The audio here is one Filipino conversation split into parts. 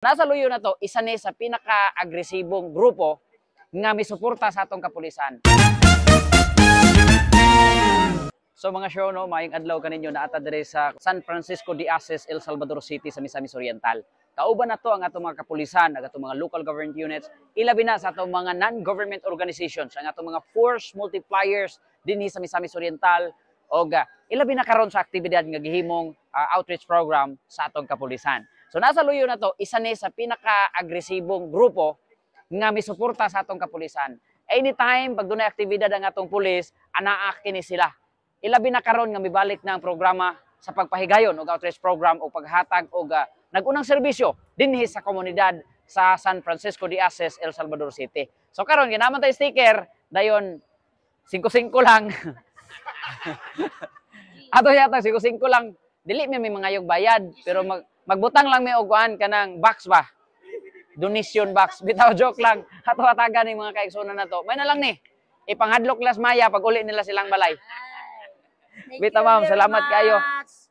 Nasa luyo na to, isa ni sa pinaka-agresibong grupo nga misuporta sa atong kapulisan. So mga show, no, maayong adlaw kaninyo na ata dire sa San Francisco de Aces, El Salvador City sa Misamis Oriental. Kauban na to ang atong mga kapulisan, ang atong mga local government units, ilabi na sa atong mga non-government organizations, ang atong mga force multipliers dinhi sa Misamis Oriental, o ilabi na karon sa aktibidad nga gihimong outreach program sa atong kapulisan. So nasa luyo na to, isa ni sa pinaka-agresibong grupo nga misuporta sa atong kapulisan. Anytime pag dunay aktibidad ang atong pulis, anaa kini sila. Ilabi na karon nga mibalik na ang programa sa pagpahigayon og outreach program o paghatag og nagunang serbisyo dinhi sa komunidad sa San Francisco de Aces, El Salvador City. So karon ginaman tay sticker dayon 5-5 lang. Ato yata 5-5 lang. Dili may mangayog bayad pero magbutang lang may uguan kanang box ba. Donation box. Bitaw joke lang. Ato hatagan ning mga kaigsunan nato. May na lang ni. Ipanghadlok las maya pag uli nila silang balay. Bitaw ma'am, salamat kayo.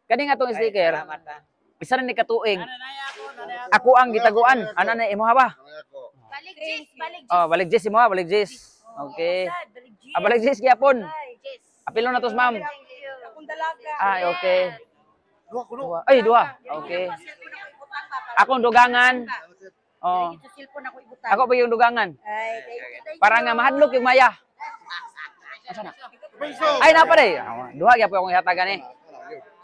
Kani nga tong sticker. Isa na ni katuig. Ako ang gitaguan. Ana na imo ha ba? Balik Jis, balik Jis. Oh, balik Jis imo ha, balik Jis. Okay. Balik Jis gyapon. Apilo na tos ma'am. Akong dalaga. Ay, okay. Dua. Ay, dua. Okay. Akong dugangan. Oh. Ako pa yung dugangan. Para nga mahadlok yung maya. Ay, napare. Duha gyapon akong ihatagan eh.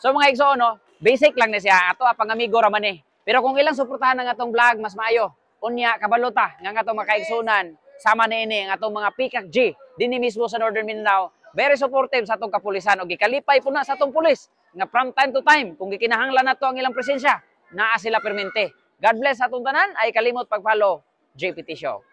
So mga igsoon, no, basic lang na siya. Ato apang amigo raman eh. Pero kung ilang suportahan ng atong vlog, mas maayo. Unya, kabalota, nga atong mga kaigsunan, sama na ini, ang atong mga Pikak G, dinhi mismo sa Northern Mindanao, very supportive sa atong kapulisan. O gikalipay po na sa atong pulis, nga from time to time, kung gikinahanglan na to ang ilang presensya, naa sila permente. God bless sa atong tanan, ay kalimot pag-follow JPT Show.